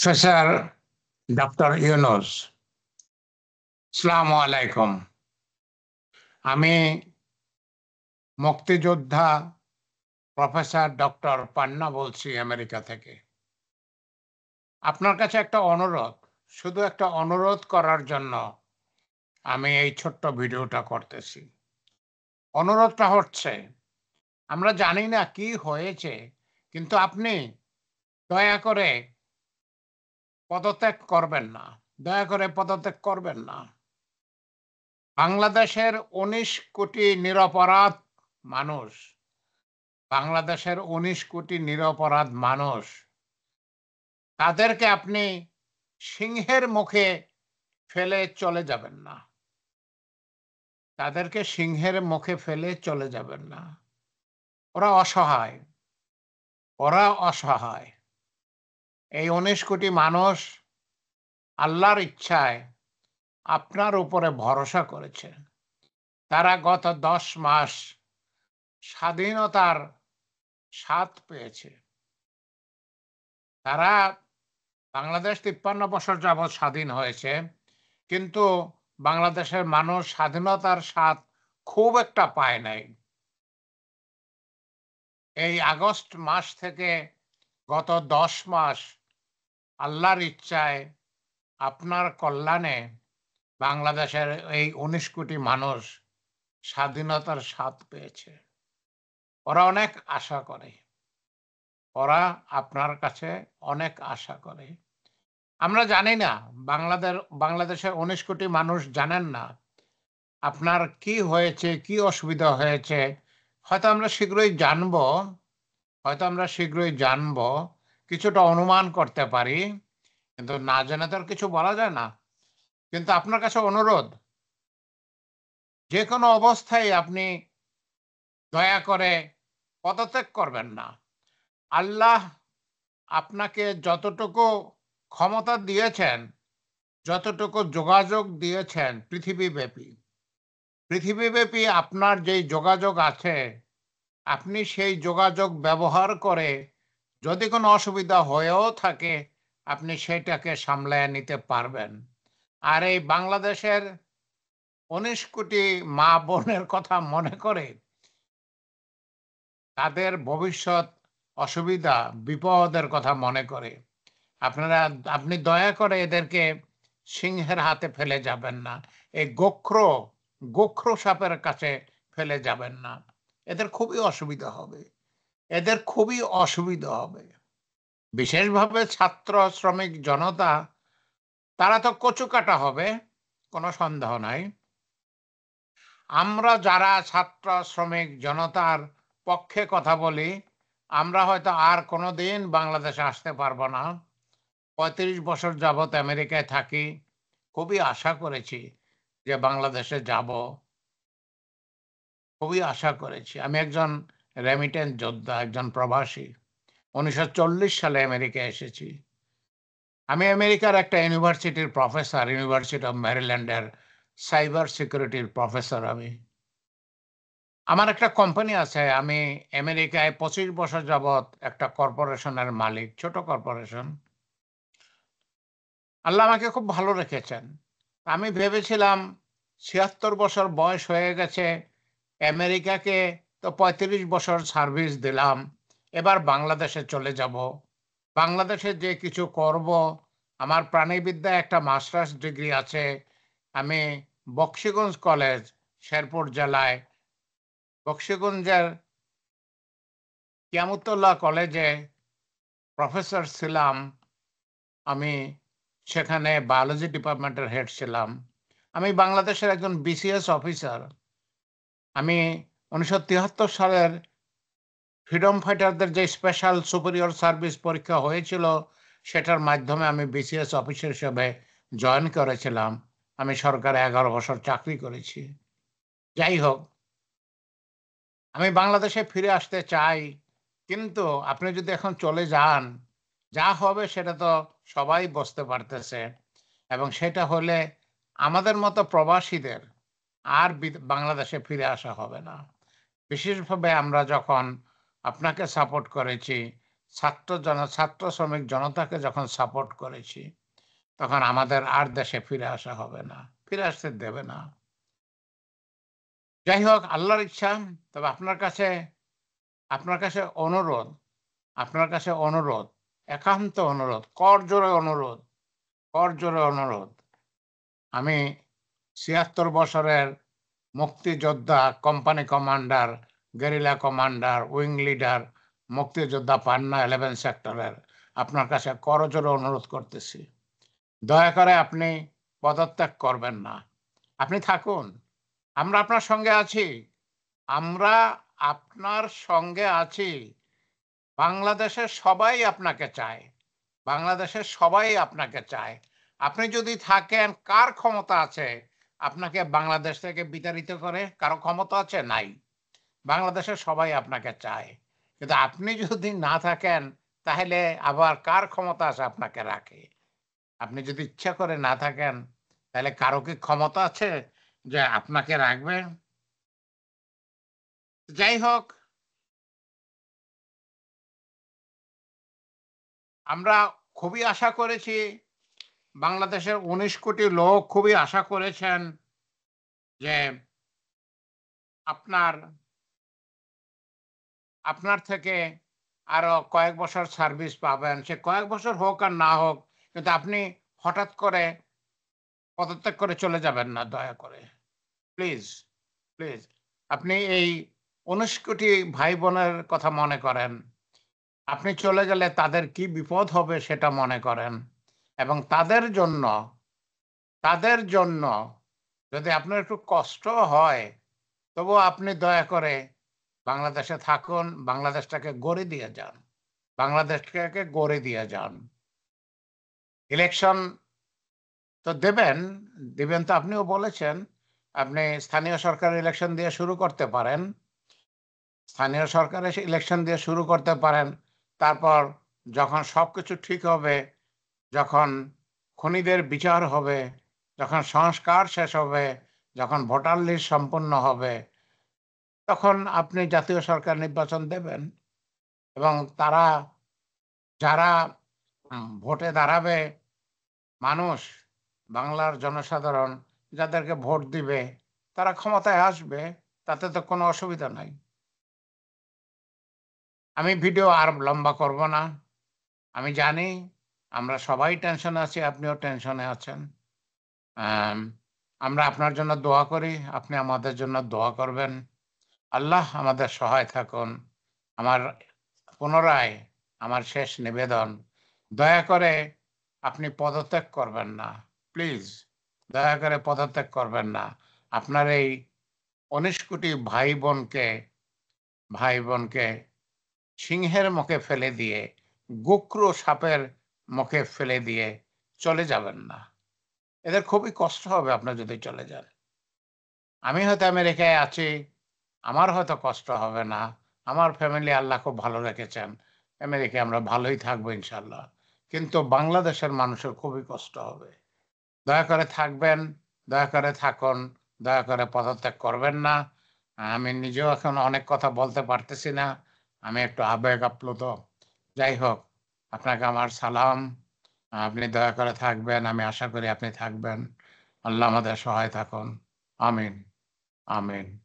Professor doctor Yunus, আসসালামু আলাইকুম। আমি মুক্তিযোদ্ধা প্রফেসর ডক্টর পান্না বলছি আমেরিকা থেকে। আপনার কাছে একটা অনুরোধ, শুধু একটা অনুরোধ করার জন্য আমি এই ছোট্ট ভিডিওটা করতেছি। অনুরোধটা হচ্ছে, আমরা জানি না কি হয়েছে, কিন্তু আপনি দয়া করে পদত্যাগ করবেন না, দয়া করে পদত্যাগ করবেন না। বাংলাদেশের 19 কোটি নিরপরাধ মানুষ, বাংলাদেশের 19 কোটি নিরপরাধ মানুষ, তাদেরকে আপনি সিংহের মুখে ফেলে চলে যাবেন না, তাদেরকে সিংহের মুখে ফেলে চলে যাবেন না। ওরা অসহায়, ওরা অসহায়। এই 19 কোটি মানুষ আল্লাহর ইচ্ছায় আপনার উপরে ভরসা করেছে। তারা গত 10 মাস স্বাধীনতার স্বাদ পেয়েছে। তারা বাংলাদেশ 53 বছর যাবৎ স্বাধীন হয়েছে, কিন্তু বাংলাদেশের মানুষ স্বাধীনতার স্বাদ খুব একটা পায় নাই। এই আগস্ট মাস থেকে গত 10 মাস আল্লাহর ইচ্ছায় আপনার কল্যাণে বাংলাদেশের এই 19 কোটি মানুষ স্বাধীনতার স্বাদ পেয়েছে। ওরা অনেক আশা করে, ওরা আপনার কাছে অনেক আশা করে। আমরা জানি না, বাংলাদেশের 19 কোটি মানুষ জানেন না আপনার কি হয়েছে, কি অসুবিধা হয়েছে। হয়তো আমরা শীঘ্রই জানবো, হয়তো আমরা শীঘ্রই জানবো, কিছুটা অনুমান করতে পারি, কিন্তু না জেনে তো আর কিছু বলা যায় না। কিন্তু আপনার কাছে অনুরোধ, যে কোনো অবস্থায় আপনি দয়া করে পদত্যাগ করবেন না। আল্লাহ আপনাকে যতটুকু ক্ষমতা দিয়েছেন, যতটুকু যোগাযোগ দিয়েছেন পৃথিবীব্যাপী আপনার যেই যোগাযোগ আছে, আপনি সেই যোগাযোগ ব্যবহার করে যদি কোনো অসুবিধা হয়েও থাকে, আপনি সেটাকে সামলায় নিতে পারবেন। আর এই বাংলাদেশের 19 কোটি মা বোনের কথা মনে করে, তাদের ভবিষ্যৎ অসুবিধা বিপদের কথা মনে করে আপনি দয়া করে এদেরকে সিংহের হাতে ফেলে যাবেন না। এই গোখরো সাপের কাছে ফেলে যাবেন না। এদের খুবই অসুবিধা হবে, এদের খুবই অসুবিধা হবে। বিশেষভাবে ছাত্র শ্রমিক জনতা, তারা তো কচু কাটা হবে, কোনো সন্দেহ নাই। আমরা যারা ছাত্র শ্রমিক জনতার পক্ষে কথা বলি, আমরা হয়তো আর কোনোদিন বাংলাদেশে আসতে পারবো না। 35 বছর যাবৎ আমেরিকায় থাকি, খুবই আশা করেছি যে বাংলাদেশে যাব, খুবই আশা করেছি। আমি একজন রেমিটেন্স যোদ্ধা, একজন প্রবাসী। 1940 সালে আমেরিকায় এসেছি। আমি আমেরিকার একটা ইউনিভার্সিটির প্রফেসর, ইউনিভার্সিটি অফ ম্যারিল্যান্ডের সাইবার সিকিউরিটির প্রফেসর। আমার একটা কোম্পানি আছে। আমি আমেরিকায় 25 বছর যাবৎ একটা কর্পোরেশনের মালিক, ছোট কর্পোরেশন। আল্লাহ আমাকে খুব ভালো রেখেছেন। আমি ভেবেছিলাম 76 বছর বয়স হয়ে গেছে, আমেরিকাকে তো 35 বছর সার্ভিস দিলাম, এবার বাংলাদেশে চলে যাব, বাংলাদেশে যে কিছু করব। আমার প্রাণীবিদ্যায় একটা মাস্টার্স ডিগ্রি আছে। আমি বক্সিগঞ্জ কলেজ, শেরপুর জেলায় বক্সিগঞ্জের কিয়ামতুল্লাহ কলেজে প্রফেসর ছিলাম। আমি সেখানে বায়োলজি ডিপার্টমেন্টের হেড ছিলাম। আমি বাংলাদেশের একজন বিসিএস অফিসার। আমি 1973 সালের ফ্রিডম ফাইটারদের যে স্পেশাল সুপিরিয়র সার্ভিস পরীক্ষা হয়েছিল, সেটার মাধ্যমে আমি বিসিএস অফিসার হিসেবে জয়েন করেছিলাম। আমি সরকারে 11 বছর চাকরি করেছি। যাই হোক, আমি বাংলাদেশে ফিরে আসতে চাই, কিন্তু আপনি যদি এখন চলে যান, যা হবে সেটা তো সবাই বুঝতে পারতেছে। এবং সেটা হলে আমাদের মতো প্রবাসীদের আর বাংলাদেশে ফিরে আসা হবে না। বিশেষভাবে আমরা যখন আপনাকে সাপোর্ট করেছি, ছাত্র শ্রমিক জনতাকে যখন সাপোর্ট করেছি, তখন আমাদের আর দেশে ফিরে আসা হবে না, ফিরে আসতে দেবে না। যাই হোক, আল্লাহর ইচ্ছা। তবে আপনার কাছে অনুরোধ, একান্ত অনুরোধ, করজোড়ে অনুরোধ। আমি ৭৬ বছরের মুক্তিযোদ্ধা, company commander, guerrilla commander, wing leader, মুক্তিযোদ্ধা পান্না 11 সেক্টরের আপনার কাছে করজোড়ে অনুরোধ করতেছি, দয়া করে আপনি পদত্যাগ করবেন না। আপনি থাকুন, আমরা আপনার সঙ্গে আছি, আমরা আপনার সঙ্গে আছি। বাংলাদেশের সবাই আপনাকে চায়, বাংলাদেশের সবাই আপনাকে চায়। আপনি যদি থাকেন, কার ক্ষমতা আছে আপনাকে বাংলাদেশ থেকে বিতাড়িত করে? কারো ক্ষমতা আছে? নাই। বাংলাদেশের সবাই আপনাকে চায়। কিন্তু আপনি যদি না থাকেন, তাহলে আবার কার ক্ষমতা আছে আপনাকে রাখে? আপনি যদি ইচ্ছা করে না থাকেন, তাহলে কারো কি ক্ষমতা আছে যে আপনাকে রাখবে? যাই হোক, আমরা খুবই আশা করেছি, বাংলাদেশের ১৯ কোটি লোক খুবই আশা করেছেন যে আপনার আপনার থেকে আরো কয়েক বছর সার্ভিস পাবেন। সে কয়েক বছর হোক আর না হোক, কিন্তু আপনি হঠাৎ করে পদত্যাগ করে চলে যাবেন না, দয়া করে। Please, please. আপনি এই ১৯ কোটি ভাই-বোনের কথা মনে করেন। আপনি চলে গেলে তাদের কি বিপদ হবে সেটা মনে করেন, এবং তাদের জন্য যদি আপনার একটু কষ্ট হয়, তবুও আপনি দয়া করে বাংলাদেশে থাকুন, বাংলাদেশটাকে গড়ে দিয়ে যান। বাংলাদেশটাকে গড়ে দিয়ে যান। ইলেকশন তো দিবেন তো আপনিও বলেছেন। আপনি স্থানীয় সরকারের ইলেকশন দিয়ে শুরু করতে পারেন। স্থানীয় সরকারের ইলেকশন দিয়ে শুরু করতে পারেন। তারপর যখন সবকিছু ঠিক হবে, যখন খুনিদের বিচার হবে, যখন সংস্কার শেষ হবে, যখন ভোটার লিস্ট সম্পূর্ণ হবে, তখন আপনি জাতীয় সরকার নির্বাচন দেবেন, এবং তারা, যারা ভোটে দাঁড়াবে, মানুষ, বাংলার জনসাধারণ যাদেরকে ভোট দিবে, তারা ক্ষমতায় আসবে। তাতে তো কোনো অসুবিধা নাই। আমি ভিডিও আর লম্বা করব না। আমি জানি আমরা সবাই টেনশনে আছি, আপনিও টেনশনে আছেন। আম আমরা আপনার জন্য দোয়া করি, আপনি আমাদের জন্য দোয়া করবেন। আল্লাহ আমাদের সহায় থাকুন। আমার পুনরায় আমার শেষ নিবেদন, দয়া করে আপনি পদত্যাগ করবেন না। প্লিজ, দয়া করে পদত্যাগ করবেন না। আপনার এই ১৯ কোটি ভাই বোনকে সিংহের মুখে ফেলে দিয়ে, গোক্র সাপের মুখে ফেলে দিয়ে চলে যাবেন না। এদের খুবই কষ্ট হবে আপনার যদি চলে যান। আমি হয়তো আমেরিকায় আছি, আমার হয়তো কষ্ট হবে না। আমার ফ্যামিলি আল্লাহ খুব ভালো রেখেছেন। আমেরিকায় আমরা ভালোই থাকবো ইনশাআল্লাহ। কিন্তু বাংলাদেশের মানুষের খুবই কষ্ট হবে। দয়া করে থাকবেন, দয়া করে থাকুন, দয়া করে পদত্যাগ করবেন না। আমি নিজেও এখন অনেক কথা বলতে পারতেছি না। আমি একটু আবেগ আপ্লুত। যাই হোক, আপনাকে আমার সালাম। আপনি দয়া করে থাকবেন। আমি আশা করি আপনি থাকবেন। আল্লাহ আমাদের সহায় থাকুন। আমিন, আমিন।